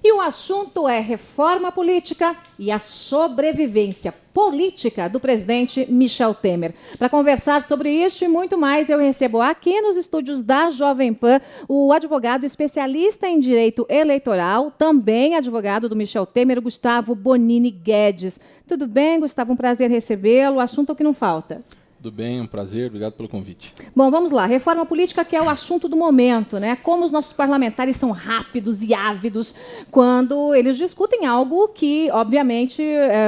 E o assunto é reforma política e a sobrevivência política do presidente Michel Temer. Para conversar sobre isso e muito mais, eu recebo aqui nos estúdios da Jovem Pan o advogado especialista em direito eleitoral, também advogado do Michel Temer, Gustavo Bonini Guedes. Tudo bem, Gustavo? Um prazer recebê-lo. O assunto é o que não falta. Tudo bem, um prazer, obrigado pelo convite. Bom, vamos lá. Reforma política, que é o assunto do momento, né? Como os nossos parlamentares são rápidos e ávidos quando eles discutem algo que, obviamente,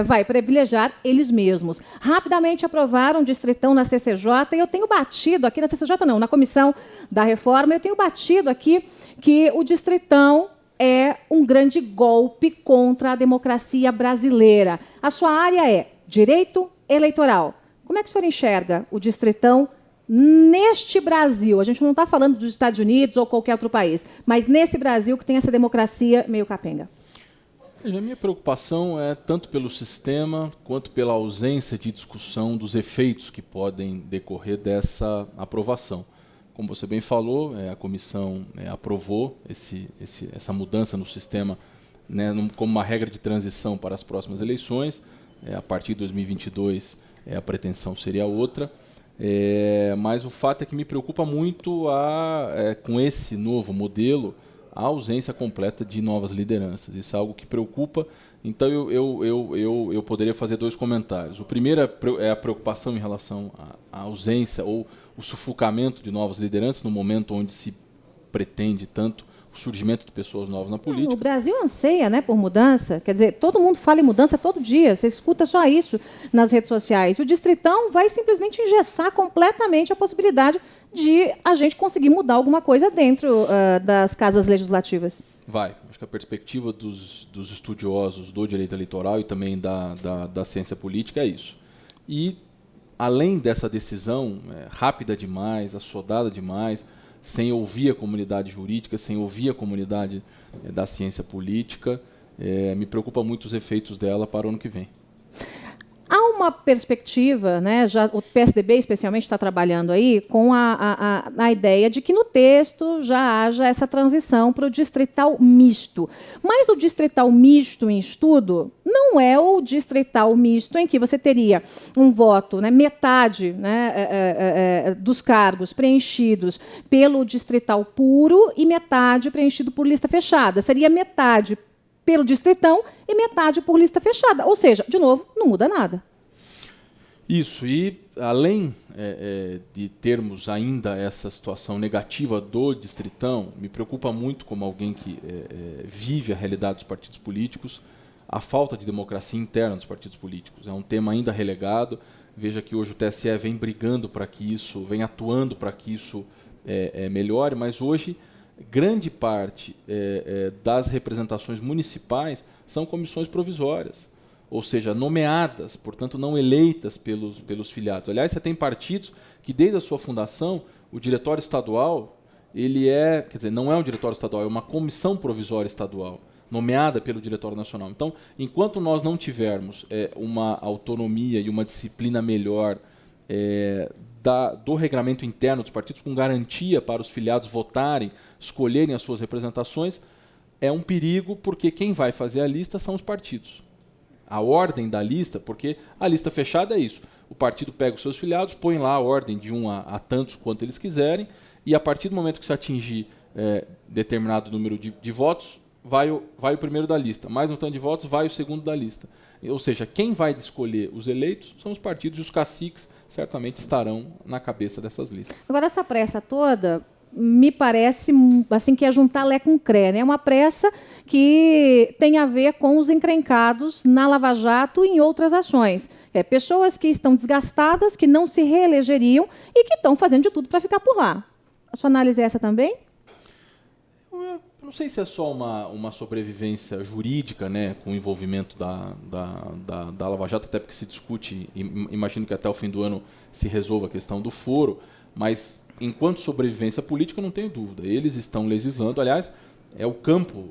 vai privilegiar eles mesmos. Rapidamente aprovaram um distritão na CCJ, e eu tenho batido aqui, na CCJ não, na Comissão da Reforma, eu tenho batido aqui que o distritão é um grande golpe contra a democracia brasileira. A sua área é direito eleitoral. Como é que o senhor enxerga o distritão neste Brasil? A gente não está falando dos Estados Unidos ou qualquer outro país, mas nesse Brasil que tem essa democracia meio capenga. A minha preocupação é tanto pelo sistema quanto pela ausência de discussão dos efeitos que podem decorrer dessa aprovação. Como você bem falou, a comissão aprovou essa mudança no sistema, né, como uma regra de transição para as próximas eleições. A partir de 2022, a pretensão seria outra, mas o fato é que me preocupa muito com esse novo modelo a ausência completa de novas lideranças. Isso é algo que preocupa. Então eu poderia fazer dois comentários. O primeiro é a preocupação em relação à ausência ou o sufocamento de novas lideranças no momento onde se pretende tanto o surgimento de pessoas novas na política. O Brasil anseia, né, por mudança. Quer dizer, todo mundo fala em mudança todo dia. Você escuta só isso nas redes sociais. O distritão vai simplesmente engessar completamente a possibilidade de a gente conseguir mudar alguma coisa dentro das casas legislativas. Vai. Acho que a perspectiva dos estudiosos do direito eleitoral e também da ciência política é isso. E, além dessa decisão rápida demais, assodada demais, sem ouvir a comunidade jurídica, sem ouvir a comunidade da ciência política, me preocupa muito os efeitos dela para o ano que vem. Há uma perspectiva, né, já o PSDB especialmente está trabalhando aí com a ideia de que no texto já haja essa transição para o distrital misto. Mas o distrital misto em estudo não é o distrital misto em que você teria um voto, né, metade, né, dos cargos preenchidos pelo distrital puro e metade preenchido por lista fechada. Seria metade pelo distritão e metade por lista fechada. Ou seja, de novo, não muda nada. Isso, e além de termos ainda essa situação negativa do distritão, me preocupa muito, como alguém que vive a realidade dos partidos políticos, a falta de democracia interna dos partidos políticos. É um tema ainda relegado. Veja que hoje o TSE vem brigando para que isso, vem atuando para que isso melhore, mas hoje grande parte das representações municipais são comissões provisórias, ou seja, nomeadas, portanto não eleitas pelos filiados. Aliás, você tem partidos que desde a sua fundação, o diretório estadual, quer dizer, não é um diretório estadual, é uma comissão provisória estadual, nomeada pelo Diretório Nacional. Então, enquanto nós não tivermos uma autonomia e uma disciplina melhor do regramento interno dos partidos, com garantia para os filiados votarem, escolherem as suas representações, é um perigo, porque quem vai fazer a lista são os partidos. A ordem da lista, porque a lista fechada é isso. O partido pega os seus filiados, põe lá a ordem de 1 a tantos quanto eles quiserem, e a partir do momento que se atingir determinado número de votos, vai o primeiro da lista. Mais um tanto de votos, vai o segundo da lista. Ou seja, quem vai escolher os eleitos são os partidos, e os caciques certamente estarão na cabeça dessas listas. Agora, essa pressa toda me parece assim, que é juntar Lé com Cré, né? É uma pressa que tem a ver com os encrencados na Lava Jato e em outras ações. Pessoas que estão desgastadas, que não se reelegeriam e que estão fazendo de tudo para ficar por lá. A sua análise é essa também? Eu não sei se é só uma sobrevivência jurídica, né, com o envolvimento da Lava Jato, até porque se discute, imagino que até o fim do ano se resolva a questão do foro, mas enquanto sobrevivência política, eu não tenho dúvida. Eles estão legislando, aliás, é o campo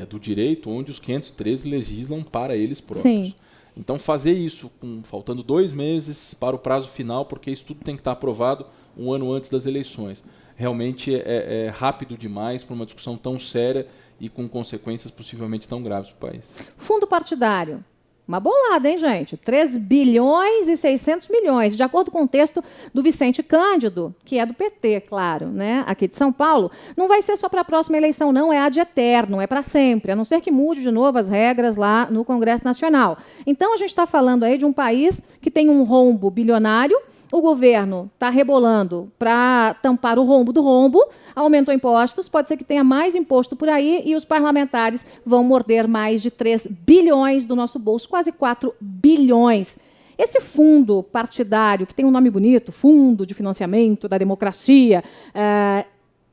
do direito onde os 513 legislam para eles próprios. Sim. Então, fazer isso faltando 2 meses para o prazo final, porque isso tudo tem que estar aprovado um ano antes das eleições. realmente é rápido demais para uma discussão tão séria e com consequências possivelmente tão graves para o país. Fundo partidário. Uma bolada, hein, gente? 3 bilhões e 600 milhões. De acordo com o texto do Vicente Cândido, que é do PT, claro, né, aqui de São Paulo, não vai ser só para a próxima eleição, não, é ad eterno, é para sempre, a não ser que mude de novo as regras lá no Congresso Nacional. Então, a gente está falando aí de um país que tem um rombo bilionário. O governo está rebolando para tampar o rombo do rombo, aumentou impostos, pode ser que tenha mais imposto por aí e os parlamentares vão morder mais de 3 bilhões do nosso bolso, quase 4 bilhões. Esse fundo partidário, que tem um nome bonito, Fundo de Financiamento da Democracia,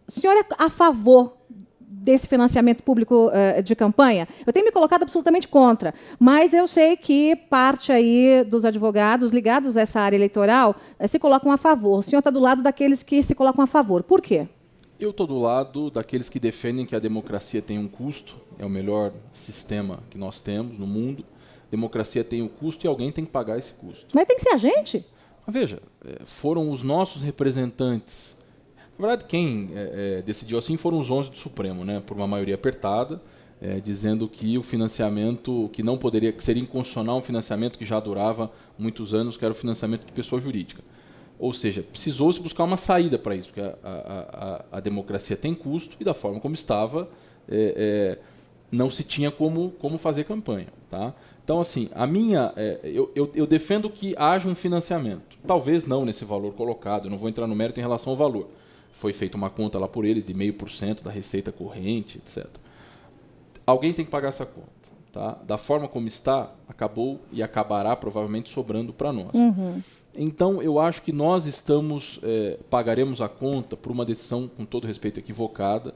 o senhor é a favor desse financiamento público de campanha? Eu tenho me colocado absolutamente contra, mas eu sei que parte aí dos advogados ligados a essa área eleitoral se colocam a favor. O senhor está do lado daqueles que se colocam a favor. Por quê? Eu estou do lado daqueles que defendem que a democracia tem um custo, é o melhor sistema que nós temos no mundo. Democracia tem um custo e alguém tem que pagar esse custo. Mas tem que ser a gente? Mas veja, foram os nossos representantes. Na verdade, quem decidiu assim foram os 11 do Supremo, né, por uma maioria apertada, dizendo que o financiamento, que não poderia, que seria inconstitucional um financiamento que já durava muitos anos, que era o financiamento de pessoa jurídica. Ou seja, precisou-se buscar uma saída para isso, porque a democracia tem custo e da forma como estava, não se tinha como fazer campanha. Tá? Então, assim, eu defendo que haja um financiamento. Talvez não nesse valor colocado, eu não vou entrar no mérito em relação ao valor. Foi feita uma conta lá por eles de 0,5% da receita corrente, etc. Alguém tem que pagar essa conta. Tá? Da forma como está, acabou e acabará provavelmente sobrando para nós. Uhum. Então, eu acho que nós pagaremos a conta por uma decisão, com todo respeito, equivocada.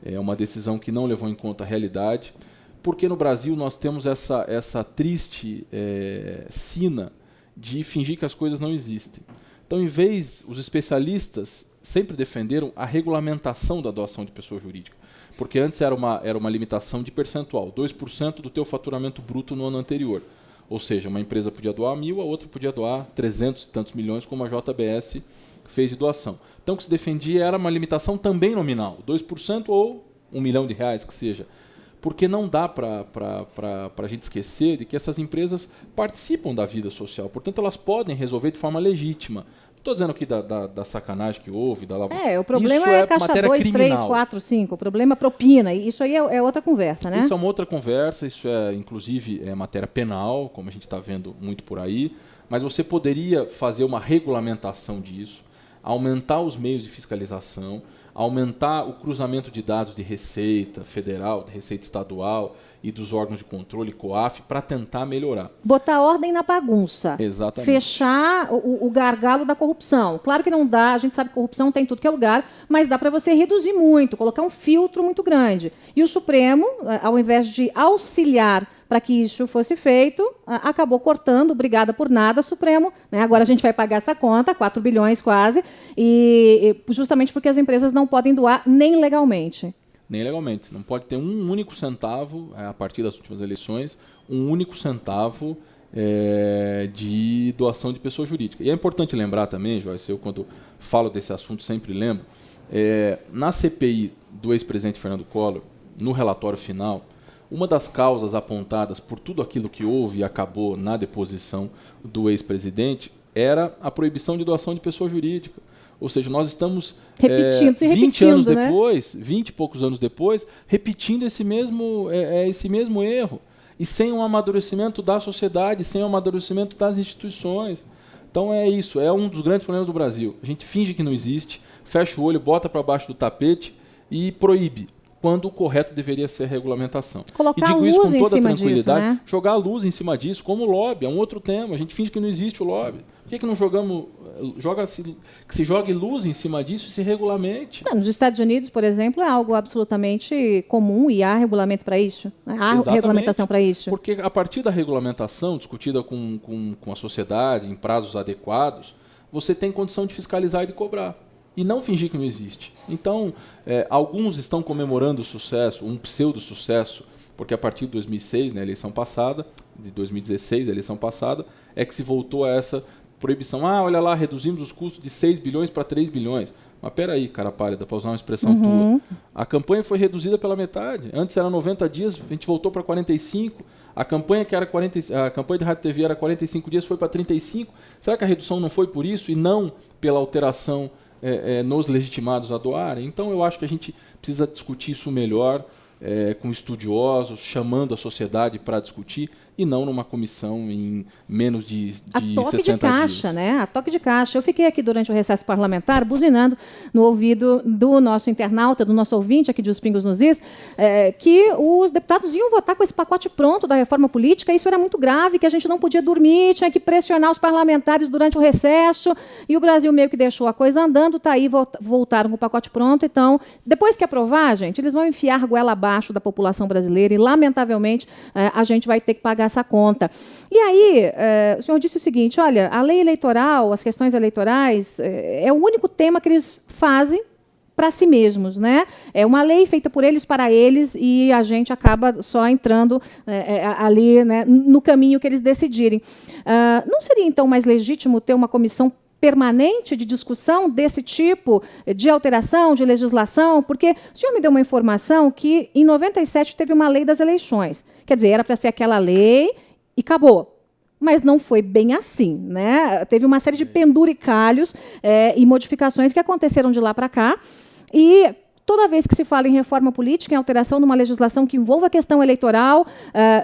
É uma decisão que não levou em conta a realidade, porque no Brasil nós temos essa triste sina de fingir que as coisas não existem. Então, em vez, os especialistas sempre defenderam a regulamentação da doação de pessoa jurídica, porque antes era uma limitação de percentual, 2% do teu faturamento bruto no ano anterior. Ou seja, uma empresa podia doar 1.000, a outra podia doar 300 e tantos milhões, como a JBS fez de doação. Então, o que se defendia era uma limitação também nominal, 2% ou R$1 milhão, que seja. Porque não dá para a gente esquecer de que essas empresas participam da vida social, portanto, elas podem resolver de forma legítima. Estou dizendo aqui da sacanagem que houve, da lavagem. O problema é caixa 2, 3, 4, 5. O problema é propina. E isso aí é outra conversa, né? Isso é uma outra conversa. Isso inclusive, matéria penal, como a gente está vendo muito por aí. Mas você poderia fazer uma regulamentação disso, aumentar os meios de fiscalização, aumentar o cruzamento de dados de Receita Federal, de Receita Estadual e dos órgãos de controle, COAF, para tentar melhorar. Botar ordem na bagunça. Exatamente. Fechar o gargalo da corrupção. Claro que não dá, a gente sabe que corrupção tem em tudo que é lugar, mas dá para você reduzir muito, colocar um filtro muito grande. E o Supremo, ao invés de auxiliar para que isso fosse feito, acabou cortando, obrigada por nada, Supremo. Né? Agora a gente vai pagar essa conta, 4 bilhões quase, e justamente porque as empresas não podem doar nem legalmente. Nem legalmente. Não pode ter um único centavo, a partir das últimas eleições, um único centavo de doação de pessoa jurídica. E é importante lembrar também, Joyce, eu quando falo desse assunto sempre lembro, na CPI do ex-presidente Fernando Collor, no relatório final, uma das causas apontadas por tudo aquilo que houve e acabou na deposição do ex-presidente era a proibição de doação de pessoa jurídica. Ou seja, nós estamos 20 anos depois, 20 e poucos anos depois, repetindo esse mesmo erro. E sem um amadurecimento da sociedade, sem um amadurecimento das instituições. Então é isso, é um dos grandes problemas do Brasil. A gente finge que não existe, fecha o olho, bota para baixo do tapete e proíbe, quando o correto deveria ser a regulamentação. Colocar e digo luz isso com toda em cima tranquilidade, disso, né? Jogar a luz em cima disso, como o lobby, é um outro tema. A gente finge que não existe o lobby. Por que não jogamos, que se jogue luz em cima disso e se regulamente? Nos Estados Unidos, por exemplo, é algo absolutamente comum e há regulamento para isso. Né? Há regulamentação para isso. Porque a partir da regulamentação, discutida com a sociedade, em prazos adequados, você tem condição de fiscalizar e de cobrar. E não fingir que não existe. Então, alguns estão comemorando o sucesso, um pseudo-sucesso, porque a partir de 2006, né, eleição passada, de 2016, a eleição passada, é que se voltou a essa proibição. Olha lá, reduzimos os custos de 6 bilhões para 3 bilhões. Mas peraí, cara pálida, para usar uma expressão tua. A campanha foi reduzida pela metade. Antes era 90 dias, a gente voltou para 45. A campanha a campanha de rádio e TV era 45 dias, foi para 35. Será que a redução não foi por isso e não pela alteração nos legitimados a doarem? Então eu acho que a gente precisa discutir isso melhor, com estudiosos, chamando a sociedade para discutir, e não numa comissão em menos de 60 dias. A toque de caixa, né? A toque de caixa. Eu fiquei aqui durante o recesso parlamentar buzinando no ouvido do nosso internauta, do nosso ouvinte aqui de Os Pingos nos Is, que os deputados iam votar com esse pacote pronto da reforma política. Isso era muito grave, que a gente não podia dormir, tinha que pressionar os parlamentares durante o recesso, e o Brasil meio que deixou a coisa andando, tá aí, voltaram com o pacote pronto. Então, depois que aprovar, gente, eles vão enfiar a goela abaixo da população brasileira e, lamentavelmente, a gente vai ter que pagar essa conta. E aí, o senhor disse o seguinte, olha, a lei eleitoral, as questões eleitorais, é o único tema que eles fazem para si mesmos, né? É uma lei feita por eles para eles, e a gente acaba só entrando ali, né, no caminho que eles decidirem. Não seria, então, mais legítimo ter uma comissão permanente de discussão desse tipo de alteração, de legislação? Porque o senhor me deu uma informação que, em 97, teve uma lei das eleições. Quer dizer, era para ser aquela lei e acabou. Mas não foi bem assim, né? Teve uma série de penduricalhos e modificações que aconteceram de lá para cá. E toda vez que se fala em reforma política, em alteração de uma legislação que envolva a questão eleitoral,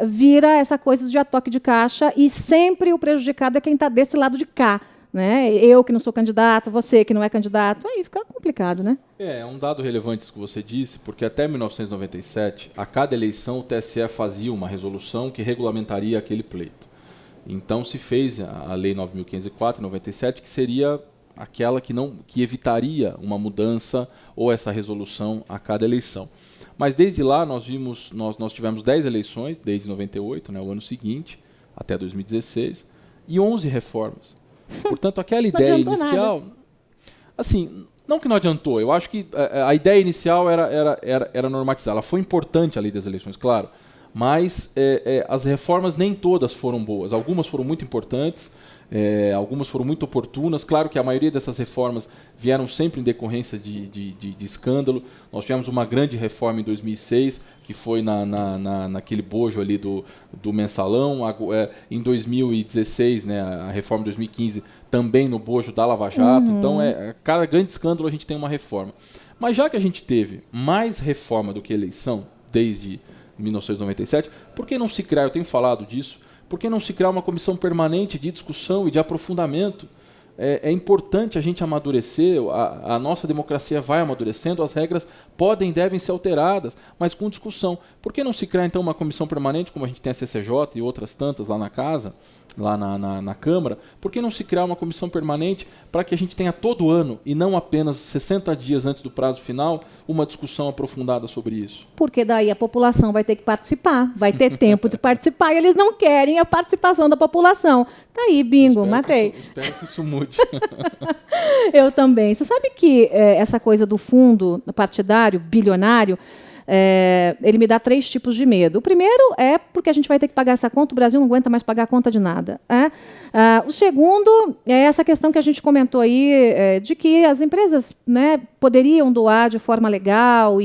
vira essa coisa de a toque de caixa, e sempre o prejudicado é quem está desse lado de cá. Né? Eu que não sou candidato, você que não é candidato, aí fica complicado, né? É um dado relevante isso que você disse, porque até 1997, a cada eleição o TSE fazia uma resolução que regulamentaria aquele pleito. Então se fez a Lei 9.504, em 97, que seria aquela que evitaria uma mudança ou essa resolução a cada eleição. Mas desde lá nós tivemos 10 eleições, desde 98, né, o ano seguinte, até 2016, e 11 reformas. Portanto, aquela ideia inicial, assim, não que não adiantou, eu acho que a ideia inicial era normatizar. Ela foi importante, a lei das eleições, claro, mas as reformas nem todas foram boas. Algumas foram muito importantes, algumas foram muito oportunas. Claro que a maioria dessas reformas vieram sempre em decorrência de escândalo. Nós tivemos uma grande reforma em 2006, que foi naquele bojo ali do mensalão. Em 2016, né, a reforma de 2015, também no bojo da Lava Jato. Então, cada grande escândalo a gente tem uma reforma. Mas já que a gente teve mais reforma do que eleição, desde 1997, por que não se criar, eu tenho falado disso, por que não se criar uma comissão permanente de discussão e de aprofundamento? É importante a gente amadurecer, a nossa democracia vai amadurecendo, as regras podem e devem ser alteradas, mas com discussão. Por que não se criar, então, uma comissão permanente, como a gente tem a CCJ e outras tantas lá na casa, lá na Câmara? Por que não se criar uma comissão permanente para que a gente tenha todo ano, e não apenas 60 dias antes do prazo final, uma discussão aprofundada sobre isso? Porque daí a população vai ter que participar, vai ter tempo de participar, e eles não querem a participação da população. Tá aí, bingo, matei. Espero que isso mude. Eu também. Você sabe que essa coisa do fundo partidário, bilionário, ele me dá 3 tipos de medo. O primeiro é porque a gente vai ter que pagar essa conta, o Brasil não aguenta mais pagar a conta de nada. O segundo é essa questão que a gente comentou aí, de que as empresas, né, poderiam doar de forma legal,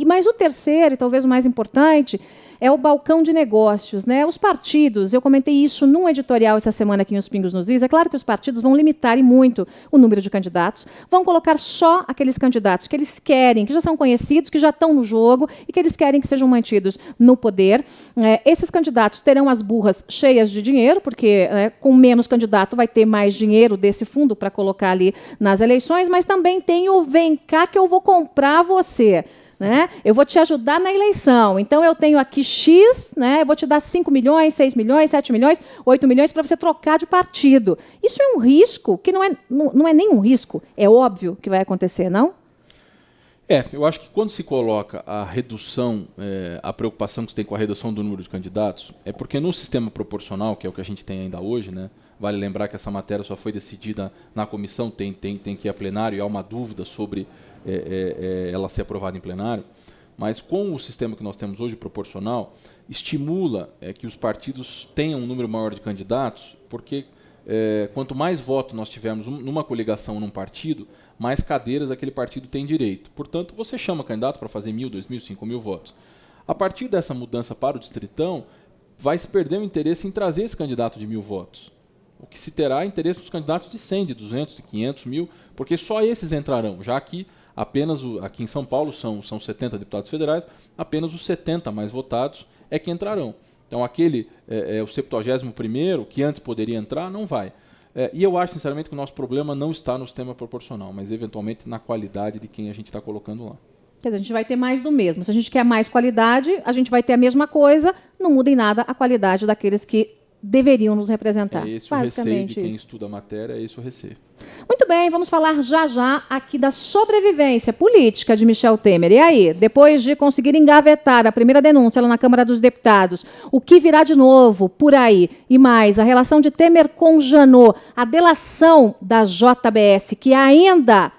mas o terceiro, e talvez o mais importante, é o balcão de negócios, né? Os partidos, eu comentei isso num editorial essa semana aqui em Os Pingos nos Is, é claro que os partidos vão limitar muito o número de candidatos, vão colocar só aqueles candidatos que eles querem, que já são conhecidos, que já estão no jogo e que eles querem que sejam mantidos no poder. Esses candidatos terão as burras cheias de dinheiro, porque com menos candidato vai ter mais dinheiro desse fundo para colocar ali nas eleições, mas também tem o vem cá que eu vou comprar você. Né? Eu vou te ajudar na eleição. Então, eu tenho aqui X, né? Eu vou te dar 5 milhões, 6 milhões, 7 milhões, 8 milhões para você trocar de partido. Isso é um risco que não é nem um risco. É óbvio que vai acontecer, não? Eu acho que quando se coloca a redução, a preocupação que se tem com a redução do número de candidatos, é porque no sistema proporcional, que é o que a gente tem ainda hoje, né? Vale lembrar que essa matéria só foi decidida na comissão, tem que ir a plenário, e há uma dúvida sobre ela ser aprovada em plenário, mas com o sistema que nós temos hoje, proporcional, estimula que os partidos tenham um número maior de candidatos, porque quanto mais votos nós tivermos numa coligação, num partido, mais cadeiras aquele partido tem direito. Portanto, você chama candidatos para fazer 1.000, 2.000, 5.000 votos. A partir dessa mudança para o distritão, vai se perder o interesse em trazer esse candidato de 1.000 votos. O que se terá é interesse nos candidatos de 100, de 200, de 500 mil, porque só esses entrarão, já que apenas aqui em São Paulo são 70 deputados federais, apenas os 70 mais votados é que entrarão. Então aquele, o 71º, que antes poderia entrar, não vai. E eu acho, sinceramente, que o nosso problema não está no sistema proporcional, mas eventualmente na qualidade de quem a gente está colocando lá. Quer dizer, a gente vai ter mais do mesmo. Se a gente quer mais qualidade, a gente vai ter a mesma coisa, não muda em nada a qualidade daqueles que deveriam nos representar. É esse o receio de quem estuda a matéria, é esse o receio. Muito bem, vamos falar já aqui da sobrevivência política de Michel Temer. E aí, depois de conseguir engavetar a primeira denúncia lá na Câmara dos Deputados, o que virá de novo por aí? E mais, a relação de Temer com Janot, a delação da JBS, que ainda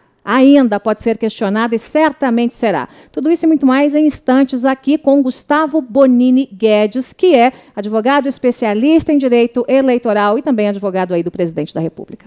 pode ser questionada e certamente será. Tudo isso e muito mais em instantes aqui com Gustavo Bonini Guedes, que é advogado especialista em direito eleitoral e também advogado aí do presidente da República.